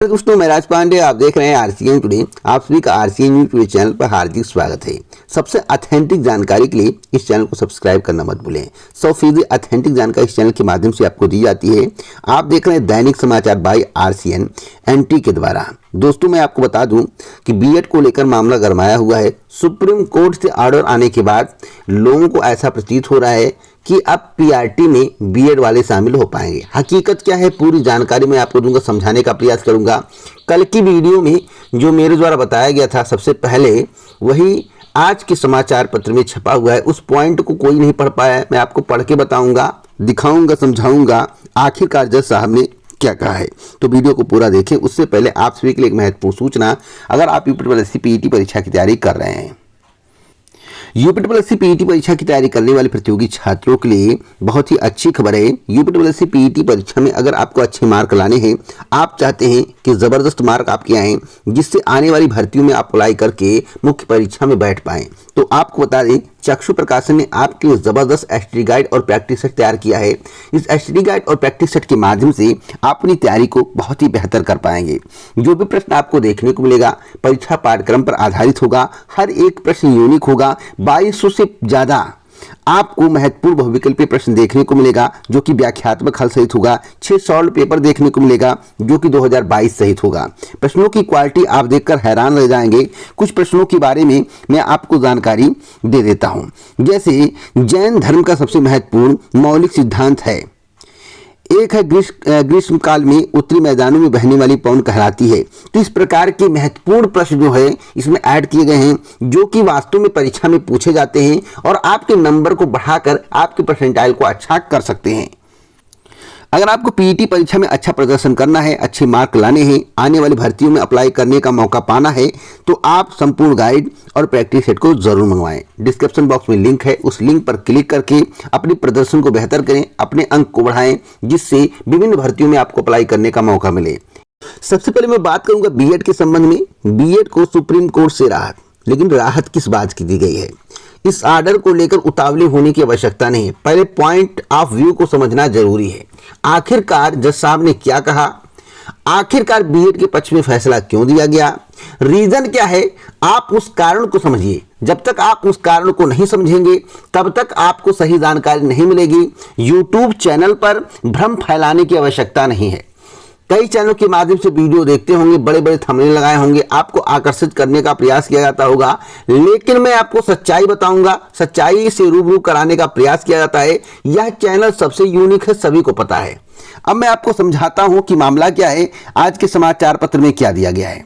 दोस्तों मैं राज पांडे, आप देख रहे हैं आरसीएन टुडे। आप सभी का आरसीएन यूट्यूब चैनल पर हार्दिक स्वागत है। सबसे ऑथेंटिक जानकारी के लिए इस चैनल को सब्सक्राइब करना मत भूलें। 100% ऑथेंटिक जानकारी इस चैनल के माध्यम से आपको दी जाती है। आप देख रहे हैं दैनिक समाचार बाय आरसीएन एनटी के द्वारा। दोस्तों मैं आपको बता दूं कि बीएड को लेकर मामला गरमाया हुआ है। सुप्रीम कोर्ट से ऑर्डर आने के बाद लोगों को ऐसा प्रतीत हो रहा है कि अब पीआरटी में बीएड वाले शामिल हो पाएंगे। हकीकत क्या है पूरी जानकारी मैं आपको दूंगा, समझाने का प्रयास करूंगा। कल की वीडियो में जो मेरे द्वारा बताया गया था सबसे पहले, वही आज के समाचार पत्र में छपा हुआ है। उस पॉइंट को कोई नहीं पढ़ पाया है, मैं आपको पढ़ के बताऊंगा, दिखाऊंगा, समझाऊंगा आखिरकार जज साहब ने क्या कहा है। तो वीडियो को पूरा देखें। उससे पहले आप सभी के लिए एक महत्वपूर्ण सूचना, अगर आप यूपीएससी पीईटी परीक्षा की तैयारी कर रहे हैं, यूपीएससी पीईटी परीक्षा की तैयारी करने वाले प्रतियोगी छात्रों के लिए बहुत ही अच्छी खबर है। यूपीएससी पीईटी परीक्षा में अगर आपको अच्छे मार्क लाने हैं, आप चाहते हैं कि जबरदस्त मार्क आपके आए जिससे आने वाली भर्तियों में आप अप्लाई करके मुख्य परीक्षा में बैठ पाएं, तो आपको बता दें चक्षु प्रकाशन ने आपके लिए जबरदस्त एसटीडी गाइड और प्रैक्टिस सेट तैयार किया है। इस एसटीडी गाइड और प्रैक्टिस सेट के माध्यम से आप अपनी तैयारी को बहुत ही बेहतर कर पाएंगे। जो भी प्रश्न आपको देखने को मिलेगा परीक्षा पाठ्यक्रम पर आधारित होगा। हर एक प्रश्न यूनिक होगा। 2200 से ज्यादा आपको महत्वपूर्ण बहुविकल्पीय प्रश्न देखने को मिलेगा जो कि व्याख्यात्मक हल सहित होगा। 6 सॉल्व पेपर देखने को मिलेगा जो कि 2022 सहित होगा। प्रश्नों की क्वालिटी आप देखकर हैरान रह जाएंगे। कुछ प्रश्नों के बारे में मैं आपको जानकारी दे देता हूं। जैसे जैन धर्म का सबसे महत्वपूर्ण मौलिक सिद्धांत है, एक है ग्रीष्म काल में उत्तरी मैदानों में बहने वाली पवन कहलाती है। तो इस प्रकार के महत्वपूर्ण प्रश्न जो है इसमें ऐड किए गए हैं जो कि वास्तव में परीक्षा में पूछे जाते हैं और आपके नंबर को बढ़ाकर आपके परसेंटाइल को अच्छा कर सकते हैं। अगर आपको पीईटी परीक्षा में अच्छा प्रदर्शन करना है, अच्छे मार्क लाने हैं, आने वाली भर्तियों में अप्लाई करने का मौका पाना है, तो आप संपूर्ण गाइड और प्रैक्टिस सेट को जरूर मंगवाएं। डिस्क्रिप्शन बॉक्स में लिंक है, उस लिंक पर क्लिक करके अपने प्रदर्शन को बेहतर करें, अपने अंक को बढ़ाएं, जिससे विभिन्न भर्तियों में आपको अप्लाई करने का मौका मिले। सबसे पहले मैं बात करूंगा बीएड के संबंध में। बीएड को सुप्रीम कोर्ट से राहत, लेकिन राहत किस बात की दी गई है? इस ऑर्डर को लेकर उतावली होने की आवश्यकता नहीं है। पहले पॉइंट ऑफ व्यू को समझना जरूरी है। आखिरकार जज साहब ने क्या कहा, आखिरकार बीएड के पक्ष में फैसला क्यों दिया गया, रीजन क्या है, आप उस कारण को समझिए। जब तक आप उस कारण को नहीं समझेंगे तब तक आपको सही जानकारी नहीं मिलेगी। यूट्यूब चैनल पर भ्रम फैलाने की आवश्यकता नहीं है। कई चैनलों के माध्यम से वीडियो देखते होंगे, बड़े बड़े थंबनेल लगाए होंगे, आपको आकर्षित करने का प्रयास किया जाता होगा, लेकिन मैं आपको सच्चाई बताऊंगा, सच्चाई से रूबरू कराने का प्रयास किया जाता है। यह चैनल सबसे यूनिक है, सभी को पता है। अब मैं आपको समझाता हूं कि मामला क्या है, आज के समाचार पत्र में क्या दिया गया है।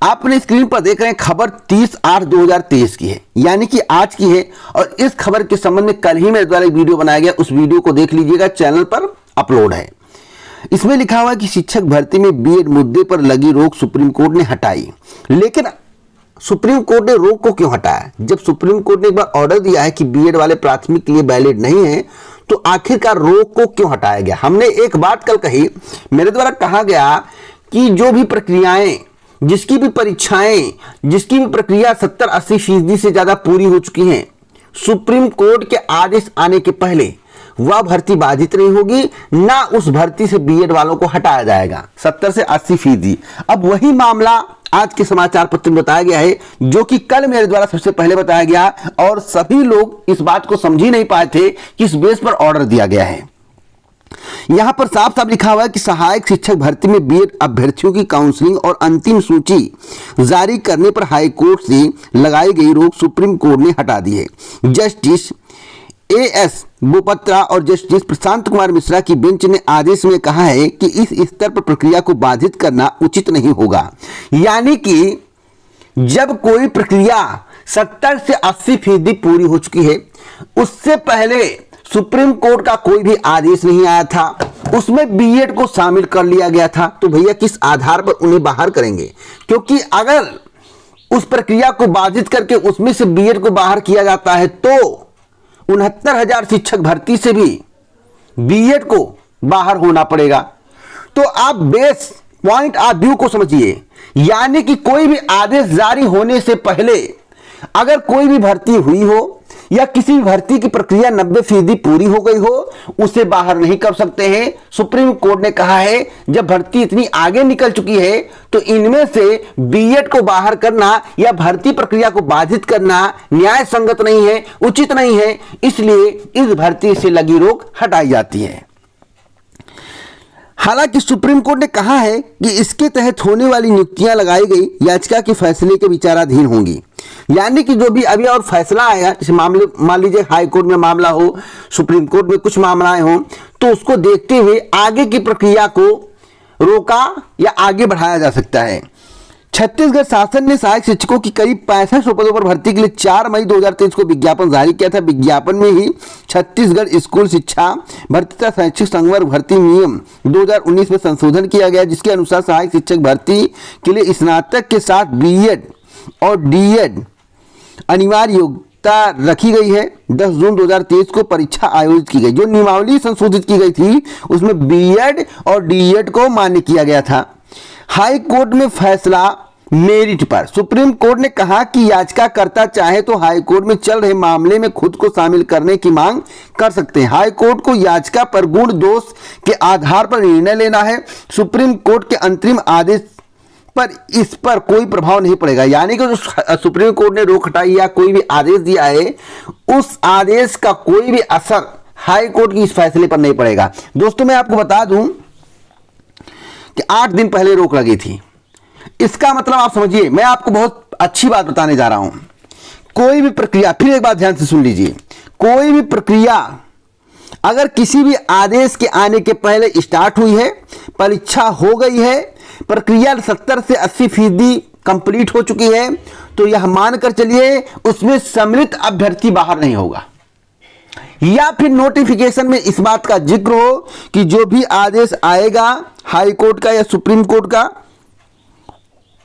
आप अपने स्क्रीन पर देख रहे हैं खबर 30/8/2023 की है, यानी कि आज की है। और इस खबर के संबंध में कल ही मेरे द्वारा एक वीडियो बनाया गया, उस वीडियो को देख लीजिएगा, चैनल पर अपलोड है। इसमें लिखा हुआ है कि शिक्षक भर्ती में बीएड मुद्दे पर लगी रोक सुप्रीम कोर्ट ने हटाई। लेकिन सुप्रीम कोर्ट ने रोक को क्यों हटाया? जब सुप्रीम कोर्ट ने एक बार ऑर्डर दिया है कि बीएड वाले प्राथमिक के लिए वैलिड नहीं है, तो आखिरकार रोक को क्यों हटाया गया? हमने एक बात कल कही, मेरे द्वारा कहा गया कि जो भी प्रक्रियाएं, जिसकी भी परीक्षाएं, जिसकी भी प्रक्रिया 70-80% से ज्यादा पूरी हो चुकी हैं, सुप्रीम कोर्ट के आदेश आने के पहले वह भर्ती बाधित नहीं होगी, ना उस भर्ती से बीएड वालों को हटाया जाएगा। 70 से 80%। अब वही मामला आज के समाचार पत्र में बताया गया है, जो कि कल मेरे द्वारा सबसे पहले बताया गया और सभी लोग इस बात को समझ ही नहीं पाए थे कि इस बेस पर ऑर्डर दिया गया है। यहां पर साफ साफ लिखा हुआ है कि सहायक शिक्षक भर्ती में बीएड अभ्यर्थियों की काउंसलिंग और अंतिम सूची जारी करने पर हाईकोर्ट से लगाई गई रोक सुप्रीम कोर्ट ने हटा दी है। जस्टिस एएस बोपत्रा और जस्टिस प्रशांत कुमार मिश्रा की बेंच ने आदेश में कहा है कि इस स्तर पर प्रक्रिया को बाधित करना उचित नहीं होगा। यानी कि जब कोई प्रक्रिया 70 से 80% पूरी हो चुकी है, उससे पहले सुप्रीम कोर्ट का कोई भी आदेश नहीं आया था, उसमें बीएड को शामिल कर लिया गया था, तो भैया किस आधार पर उन्हें बाहर करेंगे? क्योंकि अगर उस प्रक्रिया को बाधित करके उसमें से बीएड को बाहर किया जाता है तो 69,000 शिक्षक भर्ती से भी बीएड को बाहर होना पड़ेगा। तो आप बेस पॉइंट ऑफ व्यू को समझिए। यानी कि कोई भी आदेश जारी होने से पहले अगर कोई भी भर्ती हुई हो या किसी भी भर्ती की प्रक्रिया 90% पूरी हो गई हो, उसे बाहर नहीं कर सकते हैं। सुप्रीम कोर्ट ने कहा है जब भर्ती इतनी आगे निकल चुकी है तो इनमें से बीएड को बाहर करना या भर्ती प्रक्रिया को बाधित करना न्याय संगत नहीं है, उचित नहीं है, इसलिए इस भर्ती से लगी रोक हटाई जाती है। हालांकि सुप्रीम कोर्ट ने कहा है कि इसके तहत होने वाली नियुक्तियां लगाई गई याचिका के फैसले के विचाराधीन होंगी, यानी कि जो भी अभी और फैसला आएगा, जैसे मामले मान लीजिए हाई कोर्ट में मामला हो, सुप्रीम कोर्ट में कुछ मामलाएं हो, तो उसको देखते हुए आगे की प्रक्रिया को रोका या आगे बढ़ाया जा सकता है। छत्तीसगढ़ शासन ने सहायक शिक्षकों की करीब 6500 पदों पर भर्ती के लिए 4 मई 2023 को विज्ञापन जारी किया था। विज्ञापन में ही छत्तीसगढ़ स्कूल शिक्षा भर्ती तथा शैक्षिक संवर्ग भर्ती नियम 2019 में संशोधन किया गया, जिसके अनुसार सहायक शिक्षक भर्ती के लिए स्नातक के साथ बीएड और डीएड अनिवार्य योग्यता रखी गई है। 10 जून 2023 को परीक्षा आयोजित की गई। जो नियमावली संशोधित की गई थी उसमें बीएड और डीएड को मान्य किया गया था। हाई कोर्ट में फैसला मेरिट पर। सुप्रीम कोर्ट ने कहा कि याचिकाकर्ता चाहे तो हाई कोर्ट में चल रहे मामले में खुद को शामिल करने की मांग कर सकते हैं। हाई कोर्ट को याचिका पर गुण दोष के आधार पर निर्णय लेना है। सुप्रीम कोर्ट के अंतरिम आदेश पर इस पर कोई प्रभाव नहीं पड़ेगा, यानी कि जो सुप्रीम कोर्ट ने रोक हटाई या कोई भी आदेश दिया है उस आदेश का कोई भी असर हाई कोर्ट की इस फैसले पर नहीं पड़ेगा। दोस्तों मैं आपको बता दूं कि 8 दिन पहले रोक लगी थी। इसका मतलब आप समझिए, मैं आपको बहुत अच्छी बात बताने जा रहा हूं। कोई भी प्रक्रिया, फिर एक बात ध्यान से सुन लीजिए, कोई भी प्रक्रिया अगर किसी भी आदेश के आने के पहले स्टार्ट हुई है, परीक्षा हो गई है, प्रक्रिया 70 से 80% कंप्लीट हो चुकी है, तो यह मानकर चलिए उसमें सम्मिलित अभ्यर्थी बाहर नहीं होगा। या फिर नोटिफिकेशन में इस बात का जिक्र हो कि जो भी आदेश आएगा हाई कोर्ट का या सुप्रीम कोर्ट का,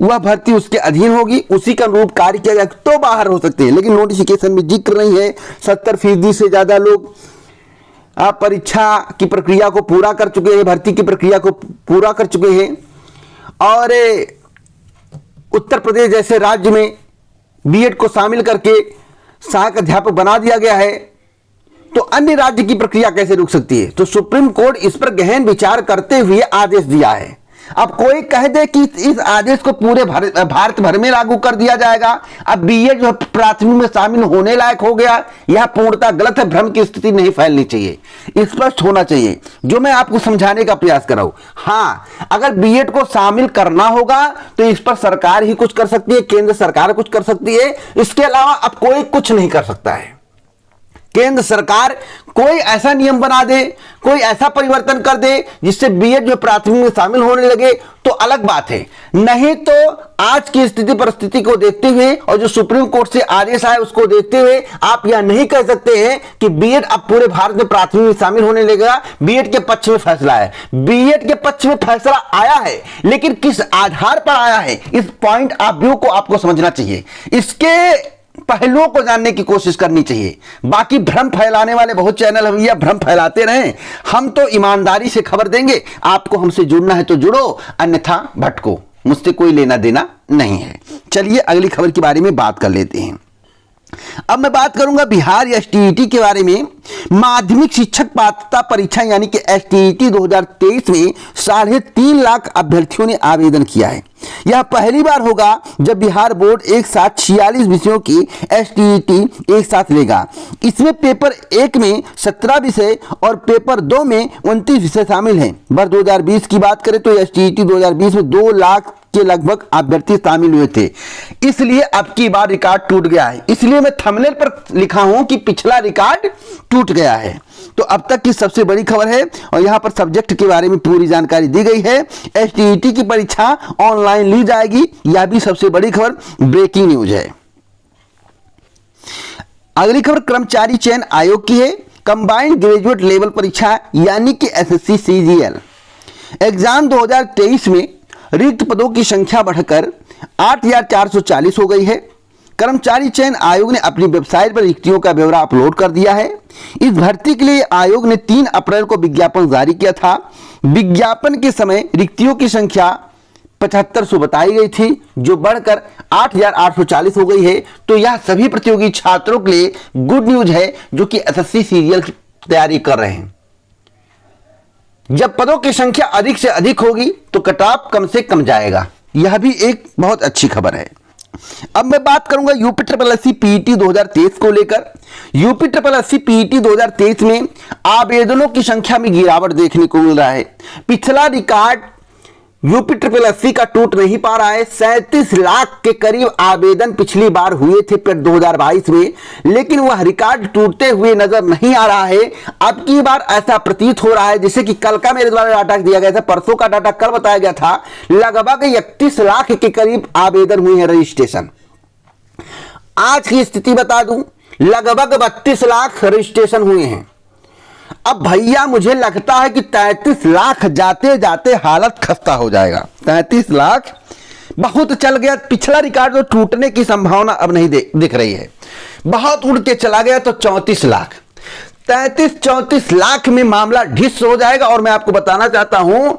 वह भर्ती उसके अधीन होगी, उसी का अनुरूप कार्य किया जाएगा तो बाहर हो सकते हैं। लेकिन नोटिफिकेशन में जिक्र नहीं है। 70% से ज्यादा लोग परीक्षा की प्रक्रिया को पूरा कर चुके हैं, भर्ती की प्रक्रिया को पूरा कर चुके हैं। और उत्तर प्रदेश जैसे राज्य में बीएड को शामिल करके सहायक अध्यापक बना दिया गया है, तो अन्य राज्य की प्रक्रिया कैसे रुक सकती है? तो सुप्रीम कोर्ट इस पर गहन विचार करते हुए आदेश दिया है। अब कोई कह दे कि इस आदेश को पूरे भारत भर में लागू कर दिया जाएगा, अब बीएड जो प्राथमिक में शामिल होने लायक हो गया, यह पूर्णतः गलत है। भ्रम की स्थिति नहीं फैलनी चाहिए, स्पष्ट होना चाहिए जो मैं आपको समझाने का प्रयास कर रहा हूं। हां, अगर बीएड को शामिल करना होगा तो इस पर सरकार ही कुछ कर सकती है, केंद्र सरकार कुछ कर सकती है, इसके अलावा अब कोई कुछ नहीं कर सकता है। केंद्र सरकार कोई ऐसा नियम बना दे, कोई ऐसा परिवर्तन कर दे जिससे बीएड जो प्राथमिक में शामिल होने लगे तो अलग बात है, नहीं तो आज की स्थिति परिस्थिति को देखते हुए और जो सुप्रीम कोर्ट से आदेश आए उसको देखते हुए आप यह नहीं कह सकते हैं कि बीएड अब पूरे भारत में प्राथमिक में शामिल होने लगेगा। बीएड के पक्ष में फैसला है, बीएड के पक्ष में फैसला आया है, लेकिन किस आधार पर आया है, इस पॉइंट ऑफ व्यू को आपको समझना चाहिए, इसके पहलुओं को जानने की कोशिश करनी चाहिए। बाकी भ्रम फैलाने वाले बहुत चैनल हम यह भ्रम फैलाते रहें, हम तो ईमानदारी से खबर देंगे। आपको हमसे जुड़ना है तो जुड़ो, अन्यथा भटको, मुझसे कोई लेना देना नहीं है। चलिए अगली खबर के बारे में बात कर लेते हैं। अब मैं बात करूंगा बिहार एसटीईटी के बारे में। माध्यमिक शिक्षक पात्रता परीक्षा यानी कि एसटीईटी 2023 में 3.5 लाख अभ्यर्थियों ने आवेदन किया है। यह पहली बार होगा जब बिहार बोर्ड एक साथ 46 विषयों की एसटीईटी एक साथ लेगा। इसमें पेपर 1 में 17 विषय और पेपर 2 में 29 विषय शामिल हैं। वर्ष 2020 की बात करें तो एसटीईटी 2020 में 2 लाख के लगभग अभ्यर्थी शामिल हुए थे, इसलिए अब की बार रिकॉर्ड टूट गया है। इसलिए मैं थंबनेल पर लिखा हूं कि पिछला रिकॉर्ड टूट गया है। तो अब तक की सबसे बड़ी खबर है और यहां पर सब्जेक्ट के बारे में पूरी जानकारी दी गई है। एसटीईटी की परीक्षा ऑनलाइन ली जाएगी, यह भी सबसे बड़ी खबर, ब्रेकिंग न्यूज है। अगली खबर कर्मचारी चयन आयोग की है। कंबाइंड ग्रेजुएट लेवल परीक्षा यानी कि एसएससी सीजीएल एग्जाम 2023 में रिक्त पदों की संख्या बढ़कर 8,440 हो गई है। कर्मचारी चयन आयोग ने अपनी वेबसाइट पर रिक्तियों का ब्यौरा अपलोड कर दिया है। इस भर्ती के लिए आयोग ने 3 अप्रैल को विज्ञापन जारी किया था। विज्ञापन के समय रिक्तियों की संख्या 7500 बताई गई थी, जो बढ़कर 8840 हो गई है। तो यह सभी प्रतियोगी छात्रों के लिए गुड न्यूज है जो कि एसएससी सीरियल की तैयारी कर रहे हैं। जब पदों की संख्या अधिक से अधिक होगी तो कट ऑफ कम से कम जाएगा, यह भी एक बहुत अच्छी खबर है। अब मैं बात करूंगा यूपी ट्रिपल एससी पीईटी 2023 को लेकर। यूपी ट्रिपल एससी पीईटी 2023 में आवेदनों की संख्या में गिरावट देखने को मिल रहा है। पिछला रिकॉर्ड यूपी ट्रिपल एससी का टूट नहीं पा रहा है। 37 लाख के करीब आवेदन पिछली बार हुए थे 2022 में, लेकिन वह रिकॉर्ड टूटते हुए नजर नहीं आ रहा है। अब की बार ऐसा प्रतीत हो रहा है, जैसे कि कल का मेरे द्वारा डाटा दिया गया था, परसों का डाटा कल बताया गया था, लगभग 31 लाख के करीब आवेदन हुए हैं रजिस्ट्रेशन। आज की स्थिति बता दूं, लगभग 32 लाख रजिस्ट्रेशन हुए हैं। अब भैया मुझे लगता है कि 33 लाख जाते जाते हालत खस्ता हो जाएगा। 33 लाख बहुत चल गया। पिछला रिकॉर्ड तो टूटने की संभावना अब नहीं दिख रही है, बहुत उड़ के चला गया। तो 34 लाख, 33-34 लाख में मामला ढिस हो जाएगा। और मैं आपको बताना चाहता हूं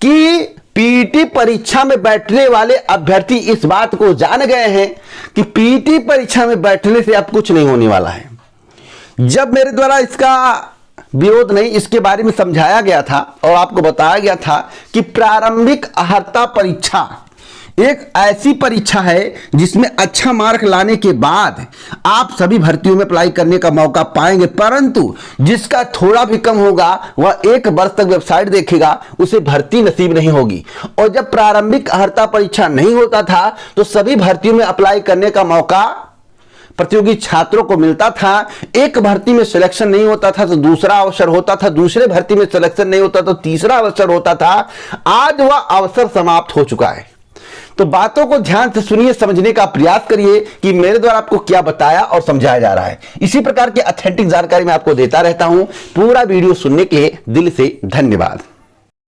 कि पीईटी परीक्षा में बैठने वाले अभ्यर्थी इस बात को जान गए हैं कि पीईटी परीक्षा में बैठने से अब कुछ नहीं होने वाला है। जब मेरे द्वारा इसका विरोध नहीं, इसके बारे में समझाया गया था और आपको बताया गया था कि प्रारंभिक अर्हता परीक्षा एक ऐसी परीक्षा है जिसमें अच्छा मार्क लाने के बाद आप सभी भर्तियों में अप्लाई करने का मौका पाएंगे, परंतु जिसका थोड़ा भी कम होगा वह 1 वर्ष तक वेबसाइट देखेगा, उसे भर्ती नसीब नहीं होगी। और जब प्रारंभिक अर्हता परीक्षा नहीं होता था तो सभी भर्तियों में अप्लाई करने का मौका प्रतियोगी छात्रों को मिलता था। एक भर्ती में सिलेक्शन नहीं होता था तो दूसरा अवसर होता था, दूसरे भर्ती में सिलेक्शन नहीं होता तो तीसरा अवसर होता था। आज वह अवसर समाप्त हो चुका है। तो बातों को ध्यान से सुनिए, समझने का प्रयास करिए कि मेरे द्वारा आपको क्या बताया और समझाया जा रहा है। इसी प्रकार की ऑथेंटिक जानकारी मैं आपको देता रहता हूं। पूरा वीडियो सुनने के लिए दिल से धन्यवाद।